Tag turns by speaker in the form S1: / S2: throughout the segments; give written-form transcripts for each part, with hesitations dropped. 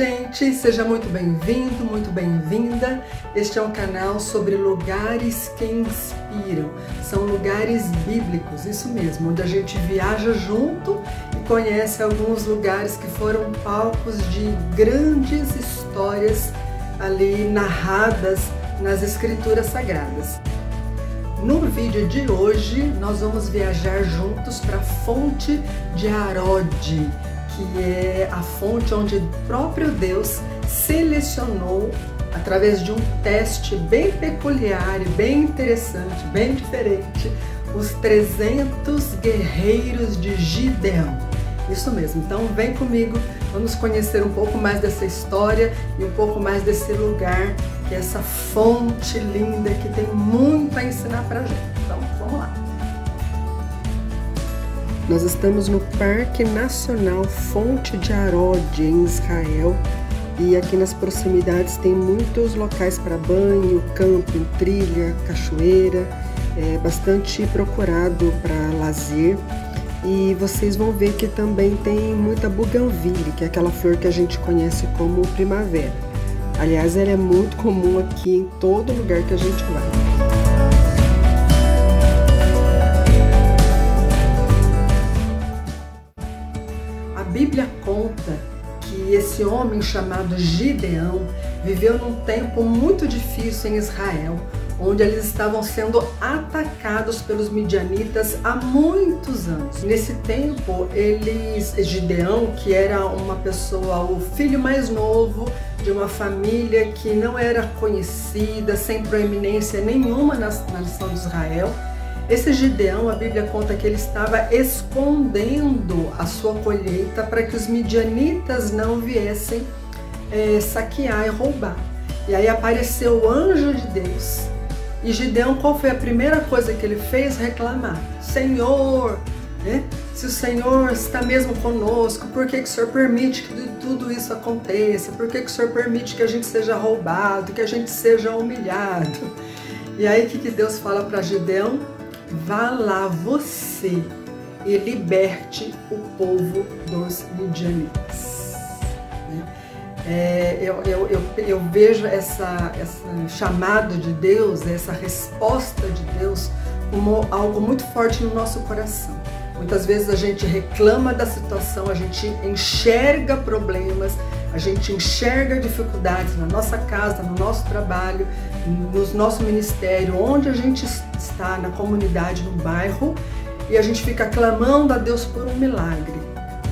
S1: gente, seja muito bem-vindo, muito bem-vinda. Este é um canal sobre lugares que inspiram. São lugares bíblicos, isso mesmo, onde a gente viaja junto e conhece alguns lugares que foram palcos de grandes histórias ali narradas nas escrituras sagradas. No vídeo de hoje, nós vamos viajar juntos para a fonte de Harod, que é a fonte onde o próprio Deus selecionou, através de um teste bem peculiar e bem interessante, bem diferente, os 300 guerreiros de Gideão. Isso mesmo, então vem comigo, vamos conhecer um pouco mais dessa história e um pouco mais desse lugar, que é essa fonte linda que tem muito a ensinar pra gente. Então, vamos lá. Nós estamos no Parque Nacional Fonte de Harod, em Israel, e aqui nas proximidades tem muitos locais para banho, camping, trilha, cachoeira, é bastante procurado para lazer. E vocês vão ver que também tem muita bougainville, que é aquela flor que a gente conhece como primavera. Aliás, ela é muito comum aqui em todo lugar que a gente vai. A Bíblia conta que esse homem chamado Gideão viveu num tempo muito difícil em Israel, onde eles estavam sendo atacados pelos midianitas há muitos anos. Nesse tempo, Gideão, que era uma pessoa, o filho mais novo de uma família que não era conhecida, sem proeminência nenhuma na nação de Israel, esse Gideão, a Bíblia conta que ele estava escondendo a sua colheita para que os midianitas não viessem saquear e roubar. E aí apareceu o anjo de Deus. E Gideão, qual foi a primeira coisa que ele fez? Reclamar. Senhor, né? Se o Senhor está mesmo conosco, por que o Senhor permite que tudo isso aconteça? Por que o Senhor permite que a gente seja roubado, que a gente seja humilhado? E aí o que Deus fala para Gideão? Vá lá você e liberte o povo dos midianitas. Eu vejo essa chamado de Deus, essa resposta de Deus como algo muito forte no nosso coração. Muitas vezes a gente reclama da situação, a gente enxerga problemas, a gente enxerga dificuldades na nossa casa, no nosso trabalho, no nosso ministério, onde a gente está, na comunidade, no bairro, e a gente fica clamando a Deus por um milagre.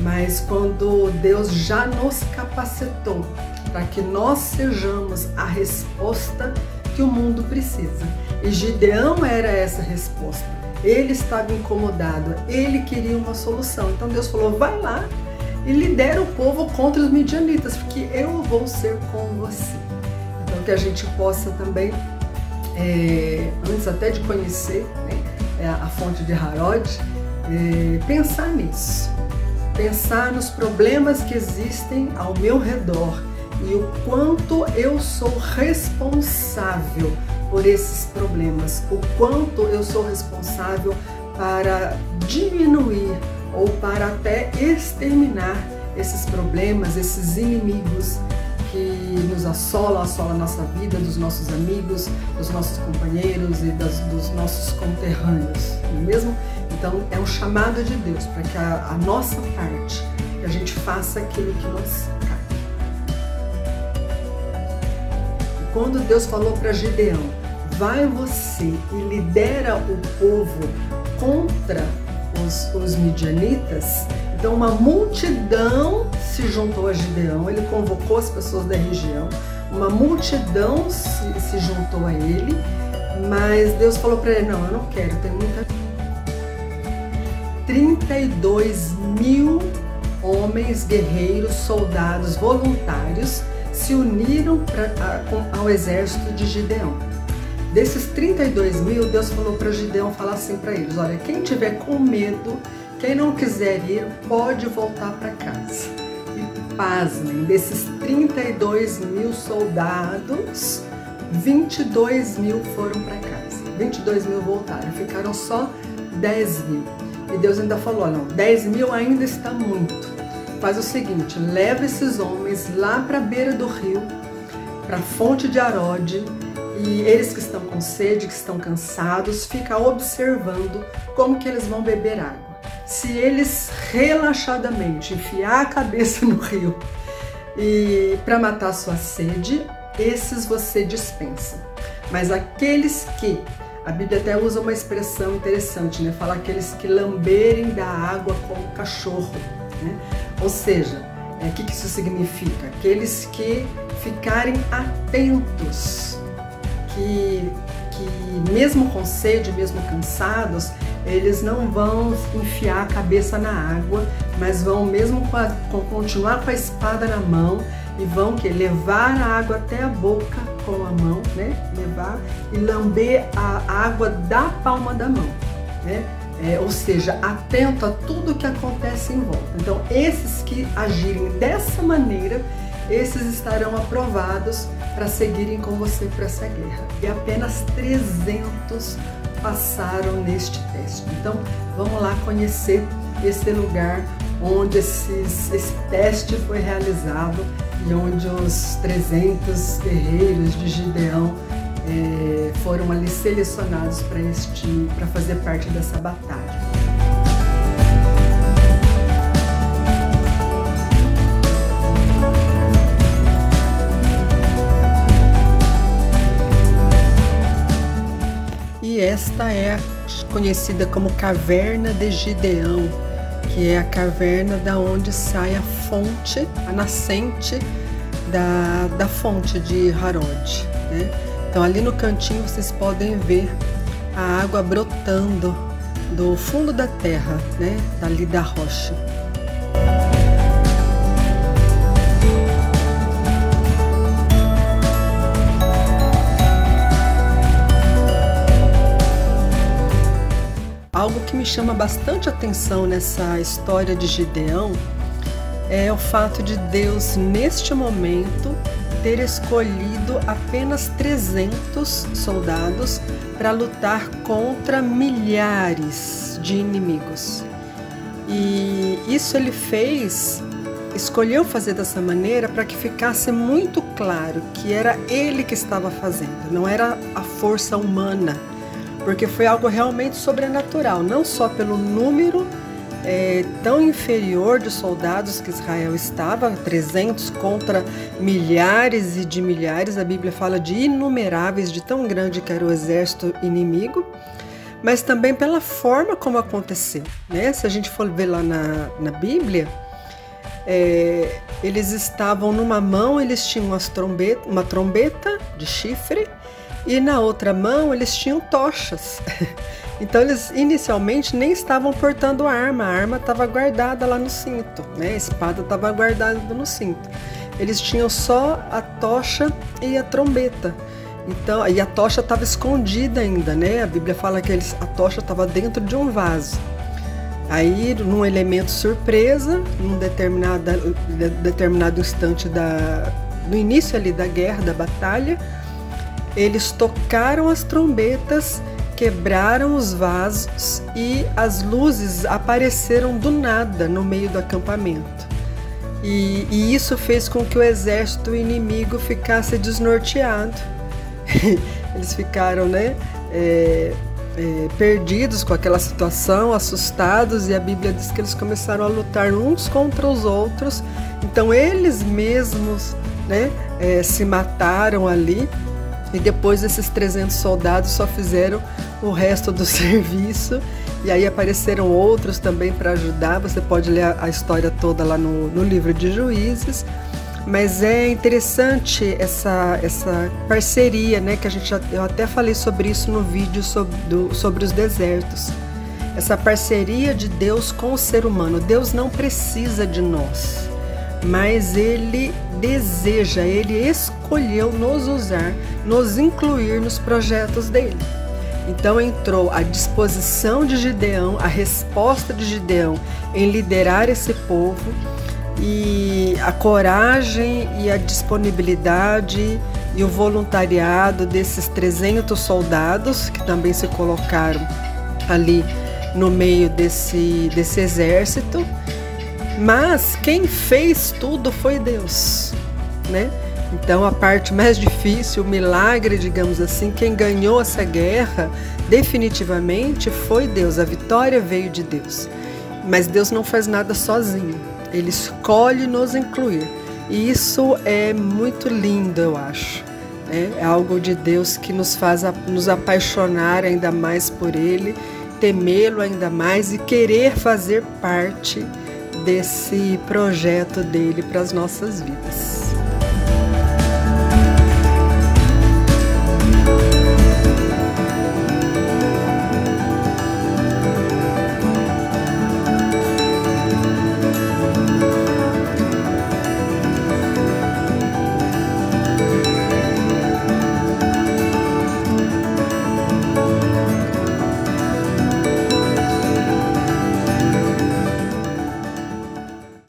S1: Mas quando Deus já nos capacitou para que nós sejamos a resposta que o mundo precisa. E Gideão era essa resposta. Ele estava incomodado, ele queria uma solução. Então Deus falou, vai lá e lidera o povo contra os midianitas, porque eu vou ser com você. Então que a gente possa também, antes até de conhecer, né, a fonte de Harod, pensar nisso. Pensar nos problemas que existem ao meu redor e o quanto eu sou responsável por esses problemas, o quanto eu sou responsável para diminuir ou para até exterminar esses problemas, esses inimigos que nos assolam a nossa vida, dos nossos amigos, dos nossos companheiros e dos nossos conterrâneos, não é mesmo? Então é um chamado de Deus para que a nossa parte, que a gente faça aquilo que nos cabe. E quando Deus falou para Gideão, vai você e lidera o povo contra os midianitas, então uma multidão se juntou a Gideão, ele convocou as pessoas da região, uma multidão se juntou a ele, mas Deus falou para ele, não, eu não quero, tem muita 32 mil homens, guerreiros, soldados, voluntários se uniram ao exército de Gideão. Desses 32 mil, Deus falou para Gideão falar assim para eles, olha, quem tiver com medo, quem não quiser ir, pode voltar para casa. E pasmem, desses 32 mil soldados, 22 mil foram para casa, 22 mil voltaram, ficaram só 10 mil. E Deus ainda falou, não, 10 mil ainda está muito. faz o seguinte, leva esses homens lá para a beira do rio, para a fonte de Arode, e eles que estão com sede, que estão cansados, ficam observando como que eles vão beber água. Se eles relaxadamente enfiar a cabeça no rio e para matar a sua sede, esses você dispensa. Mas aqueles que, a Bíblia até usa uma expressão interessante, né? Fala aqueles que lamberem da água como cachorro, né? Ou seja, o que isso significa? Aqueles que ficarem atentos, que mesmo com sede, mesmo cansados, eles não vão enfiar a cabeça na água, mas vão mesmo continuar com a espada na mão e vão levar a água até a boca com a mão, né? Levar e lamber a água da palma da mão, né? Ou seja, atento a tudo que acontece em volta. Então, esses que agirem dessa maneira, esses estarão aprovados para seguirem com você para essa guerra. E apenas 300 passaram neste teste. Então, vamos lá conhecer esse lugar onde esse teste foi realizado e onde os 300 guerreiros de Gideão foram ali selecionados para fazer parte dessa batalha. E esta é conhecida como Caverna de Gideão, que é a caverna da onde sai a fonte, a nascente da fonte de Harod, né? Então ali no cantinho vocês podem ver a água brotando do fundo da terra, né? Dali da rocha. Algo que me chama bastante atenção nessa história de Gideão é o fato de Deus, neste momento, ter escolhido apenas 300 soldados para lutar contra milhares de inimigos. E isso ele escolheu fazer dessa maneira para que ficasse muito claro que era ele que estava fazendo, não era a força humana. Porque foi algo realmente sobrenatural, não só pelo número tão inferior de soldados que Israel estava, 300 contra milhares e de milhares, a Bíblia fala de inumeráveis, de tão grande que era o exército inimigo, mas também pela forma como aconteceu, né? Se a gente for ver lá na Bíblia, eles estavam numa mão, eles tinham uma trombeta de chifre, e na outra mão eles tinham tochas. Então eles inicialmente nem estavam portando a arma estava guardada lá no cinto, né? A espada estava guardada no cinto. Eles tinham só a tocha e a trombeta. Então, e a tocha estava escondida ainda, né? A Bíblia fala que a tocha estava dentro de um vaso. Aí, num elemento surpresa, num determinado instante no início ali da guerra, da batalha, eles tocaram as trombetas, quebraram os vasos e as luzes apareceram do nada no meio do acampamento. E isso fez com que o exército inimigo ficasse desnorteado. Eles ficaram, né, perdidos com aquela situação, assustados, e a Bíblia diz que eles começaram a lutar uns contra os outros. Então eles mesmos, né, se mataram ali. E depois esses 300 soldados só fizeram o resto do serviço. E aí apareceram outros também para ajudar. Você pode ler a história toda lá no livro de Juízes. Mas é interessante essa parceria, né? Que eu até falei sobre isso no vídeo sobre os desertos. Essa parceria de Deus com o ser humano. Deus não precisa de nós, mas Ele deseja, Ele escolheu nos usar, nos incluir nos projetos dele. Então entrou a disposição de Gideão, a resposta de Gideão em liderar esse povo, e a coragem e a disponibilidade e o voluntariado desses 300 soldados que também se colocaram ali no meio desse exército. Mas quem fez tudo foi Deus, né? Então a parte mais difícil, o milagre, digamos assim, quem ganhou essa guerra definitivamente foi Deus, a vitória veio de Deus. Mas Deus não faz nada sozinho, Ele escolhe nos incluir. E isso é muito lindo, eu acho. É algo de Deus que nos faz nos apaixonar ainda mais por Ele, temê-lo ainda mais e querer fazer parte desse projeto dele para as nossas vidas.